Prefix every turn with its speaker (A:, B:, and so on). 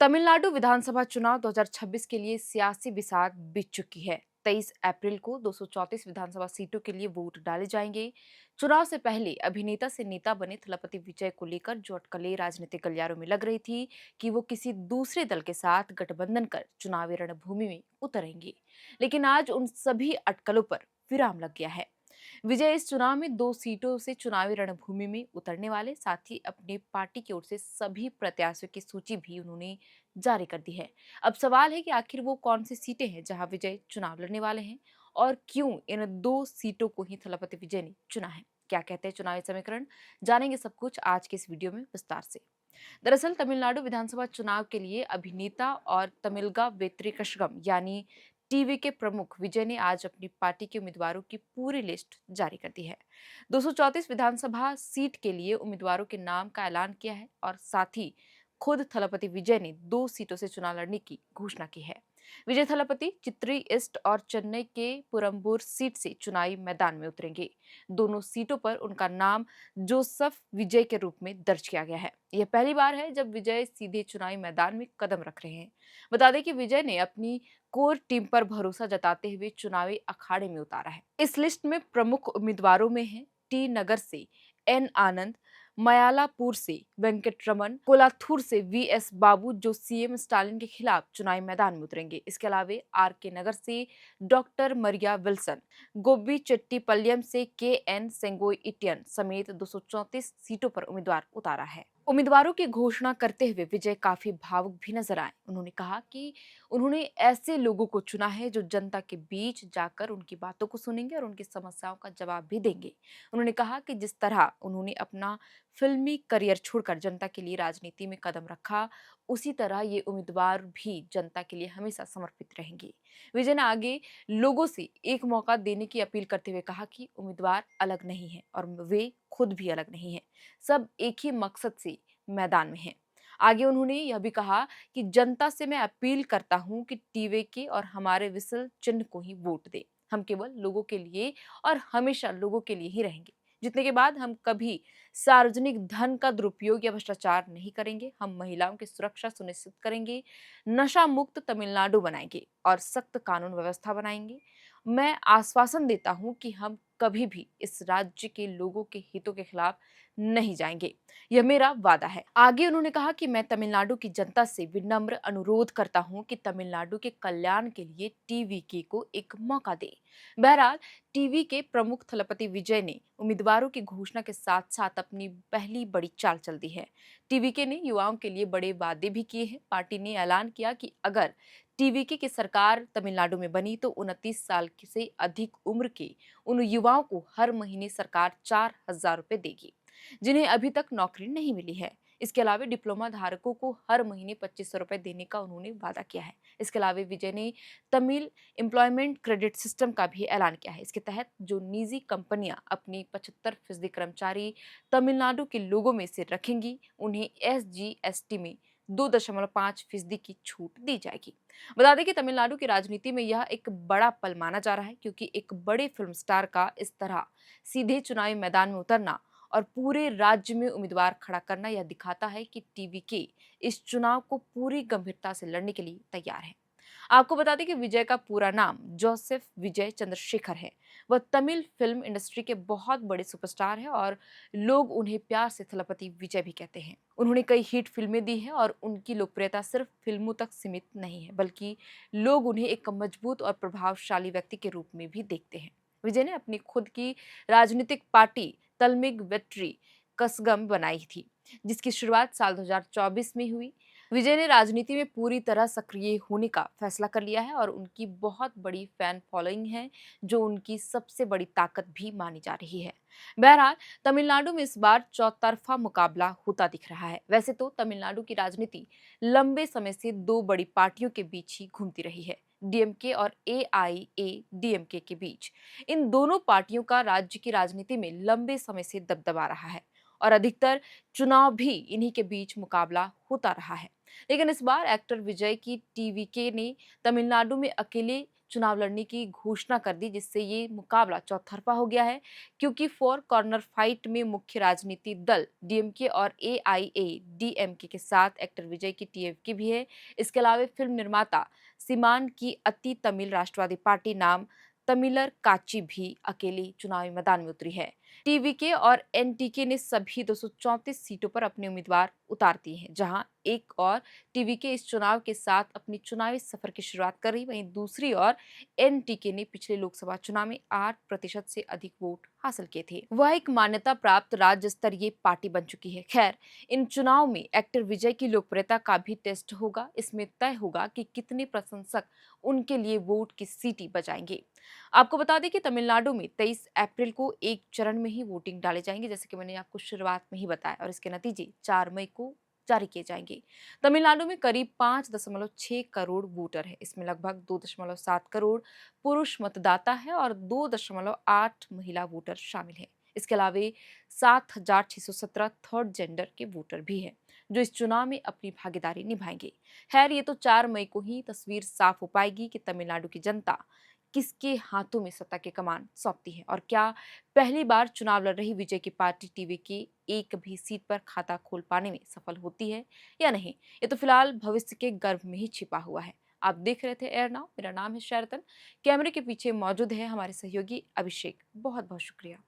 A: तमिलनाडु विधानसभा चुनाव 2026 के लिए सियासी बिसात बिछ चुकी है। 23 अप्रैल को 234 विधानसभा सीटों के लिए वोट डाले जाएंगे। चुनाव से पहले अभिनेता से नेता बने थलपति विजय को लेकर जो अटकलें राजनीतिक गलियारों में लग रही थी कि वो किसी दूसरे दल के साथ गठबंधन कर चुनावी रणभूमि में उतरेंगे, लेकिन आज उन सभी अटकलों पर विराम लग गया है। विजय इस चुनाव में 2 सीटों से चुनावी रणभूमि में उतरने वाले, साथ ही अपनी पार्टी की ओर से सभी प्रत्याशियों की सूची भी उन्होंने जारी कर दी है। अब सवाल है कि आखिर वो कौन सी सीटें हैं जहां विजय चुनाव लड़ने वाले हैं और क्यों इन 2 सीटों को ही थलपति विजय ने चुना है। क्या कहते हैं चुनावी समीकरण, जानेंगे सब कुछ आज के इस वीडियो में विस्तार से। दरअसल तमिलनाडु विधानसभा चुनाव के लिए अभिनेता और तमिलगा वेत्रिकशगम यानी टीवी के प्रमुख विजय ने आज अपनी पार्टी के उम्मीदवारों की पूरी लिस्ट जारी कर दी है। 234 विधानसभा सीट के लिए उम्मीदवारों के नाम का ऐलान किया है और साथ ही खुद थलपति विजय ने 2 सीटों से चुनाव लड़ने की घोषणा की है। विजय थलपति चित्री ईस्ट और चेन्नई के पुरम्बूर सीट से चुनावी मैदान में उतरेंगे। दोनों सीटों पर उनका नाम जोसफ विजय के रूप में दर्ज किया गया है। यह पहली बार है जब विजय सीधे चुनावी मैदान में कदम रख रहे हैं। बता दें कि विजय ने अपनी कोर टीम पर भरोसा जताते हुए चुनावी अखाड़े में उतारा है। इस लिस्ट में प्रमुख उम्मीदवारों में हैं टी नगर से एन आनंद, मयालापुर से वेंकटरमन, कोलाथूर से वीएस बाबू जो सीएम स्टालिन के खिलाफ चुनावी मैदान में उतरेंगे। इसके अलावा आर के नगर से डॉक्टर मरिया विल्सन, गोबी चेट्टीपल्यम से के एन सेंगोइटियन समेत 234 सीटों पर उम्मीदवार उतारा है। उम्मीदवारों की घोषणा करते हुए विजय काफी भावुक भी नजर आए। उन्होंने कहा कि उन्होंने ऐसे लोगों को चुना है जो जनता के बीच जाकर उनकी बातों को सुनेंगे और उनकी समस्याओं का जवाब भी देंगे। उन्होंने कहा कि जिस तरह उन्होंने अपना फिल्मी करियर छोड़कर जनता के लिए राजनीति में कदम रखा, उसी तरह ये उम्मीदवार भी जनता के लिए हमेशा समर्पित रहेंगे। विजय ने आगे लोगों से एक मौका देने की अपील करते हुए कहा कि उम्मीदवार अलग नहीं है और वे खुद भी अलग नहीं है, सब एक ही मकसद से मैदान में हैं। आगे उन्होंने यह भी कहा कि जनता से मैं अपील करता हूं कि टीवी के और हमारे विसल चिन्ह को ही वोट दें। हम केवल लोगों के लिए और हमेशा लोगों के लिए ही रहेंगे। जीतने के बाद हम कभी सार्वजनिक धन का दुरुपयोग या भ्रष्टाचार नहीं करेंगे। हम महिलाओं की सुरक्षा सुनिश्चित करेंगे, नशा मुक्त तमिलनाडु बनाएंगे और सख्त कानून व्यवस्था बनाएंगे। मैं आश्वासन देता हूं कि हम कभी भी इस राज्य के लोगों के हितों के खिलाफ नहीं जाएंगे। यह मेरा वादा है। आगे उन्होंने कहा कि मैं तमिलनाडु की जनता से विनम्र अनुरोध करता हूं कि तमिलनाडु के कल्याण के लिए टीवीके को एक मौका दें। बहरहाल टीवी के प्रमुख थलपति विजय ने उम्मीदवारों की घोषणा के साथ साथ अपनी पहली बड़ी चाल चल दी है। टीवीके ने युवाओं के लिए बड़े वादे भी किए हैं। पार्टी ने ऐलान किया कि अगर टीवीके की सरकार तमिलनाडु में बनी तो 29 साल से अधिक उम्र के उन युवाओं को हर महीने सरकार 4,000 रुपए देगी जिन्हें अभी तक नौकरी नहीं मिली है। इसके अलावा डिप्लोमा धारकों को हर महीने 2500 रुपए देने का उन्होंने वादा किया है। इसके अलावा विजय ने तमिल एम्प्लॉयमेंट क्रेडिट सिस्टम का भी ऐलान किया है। इसके तहत जो निजी कंपनियां अपनी 75% कर्मचारी तमिलनाडु के लोगों में से रखेंगी, उन्हें एसजीएसटी में 2.5% की छूट दी जाएगी। बता दें कि तमिलनाडु की राजनीति में यह एक बड़ा पल माना जा रहा है, क्योंकि एक बड़े फिल्म स्टार का इस तरह सीधे चुनावी मैदान में उतरना और पूरे राज्य में उम्मीदवार खड़ा करना यह दिखाता है कि टीवीके इस चुनाव को पूरी गंभीरता से लड़ने के लिए तैयार है। आपको बता दें कि विजय का पूरा नाम जोसेफ विजय चंद्रशेखर है। वह तमिल फिल्म इंडस्ट्री के बहुत बड़े सुपरस्टार हैं और लोग उन्हें प्यार से थलपति विजय भी कहते हैं। उन्होंने कई हिट फिल्में दी हैं और उनकी लोकप्रियता सिर्फ फिल्मों तक सीमित नहीं है, बल्कि लोग उन्हें एक मजबूत और प्रभावशाली व्यक्ति के रूप में भी देखते हैं। विजय ने अपनी खुद की राजनीतिक पार्टी तलमिग वेट्री कसगम बनाई थी, जिसकी शुरुआत साल 2024 में हुई। विजय ने राजनीति में पूरी तरह सक्रिय होने का फैसला कर लिया है और उनकी बहुत बड़ी फैन फॉलोइंग है, जो उनकी सबसे बड़ी ताकत भी मानी जा रही है। बहरहाल तमिलनाडु में इस बार चौतरफा मुकाबला होता दिख रहा है। वैसे तो तमिलनाडु की राजनीति लंबे समय से 2 बड़ी पार्टियों के बीच ही घूमती रही है, डीएमके और एआईएडीएमके के बीच। इन दोनों पार्टियों का राज्य की राजनीति में लंबे समय से दबदबा रहा है और अधिकतर चुनाव भी इन्हीं के बीच मुकाबला होता रहा है। लेकिन इस बार एक्टर विजय की टीवीके ने तमिलनाडु में अकेले चुनाव लड़ने की घोषणा कर दी, जिससे ये मुकाबला चौतरफा हो गया है, क्योंकि फोर कॉर्नर फाइट में मुख्य राजनीति दल डीएमके और एआईएडीएमके के साथ एक्टर विजय की टीएमके भी है। इसके अलावा फिल्म निर्माता सीमान की अति तमिल राष्ट्रवादी पार्टी नाम तमिलर काची भी अकेली चुनावी मैदान में उतरी है। टीवीके और एनटीके ने सभी 234 सीटों पर अपने उम्मीदवार उतार दिए हैं। जहां एक और टीवीके इस चुनाव के साथ अपनी चुनावी सफर की शुरुआत कर रही, वहीं दूसरी ओर एनटीके ने पिछले लोकसभा चुनाव में 8% से अधिक वोट हासिल किए थे। वह एक मान्यता प्राप्त राज्य स्तरीय पार्टी बन चुकी है। खैर, इन चुनाव में एक्टर विजय की लोकप्रियता का भी टेस्ट होगा। इसमें तय होगा कि कितने प्रशंसक उनके लिए वोट की सीटी बजाएंगे। आपको बता दें कि तमिलनाडु में 23 अप्रैल को एक चरण में ही वोटिंग डाले जाएंगे, जैसे कि मैंने आपको शुरुआत में ही बताया, और इसके नतीजे 4 मई को जारी किए जाएंगे। तमिलनाडु में करीब 5.6 करोड़ वोटर है। इसमें लगभग 2.7 करोड़ पुरुष मतदाता है और 2.8 महिला वोटर शामिल है। इसके अलावा 7,617 थर्ड जेंडर के वोटर भी हैं, जो इस चुनाव में अपनी भागीदारी निभाएंगे। खैर, ये तो 4 मई को ही तस्वीर साफ हो पाएगी कि तमिलनाडु की जनता किसके हाथों में सत्ता की कमान सौंपती है, और क्या पहली बार चुनाव लड़ रही विजय की पार्टी टीवी की एक भी सीट पर खाता खोल पाने में सफल होती है या नहीं। ये तो फिलहाल भविष्य के गर्भ में ही छिपा हुआ है। आप देख रहे थे एयर नाउ, मेरा नाम है शैरतन। कैमरे के पीछे मौजूद है हमारे सहयोगी अभिषेक। बहुत बहुत शुक्रिया।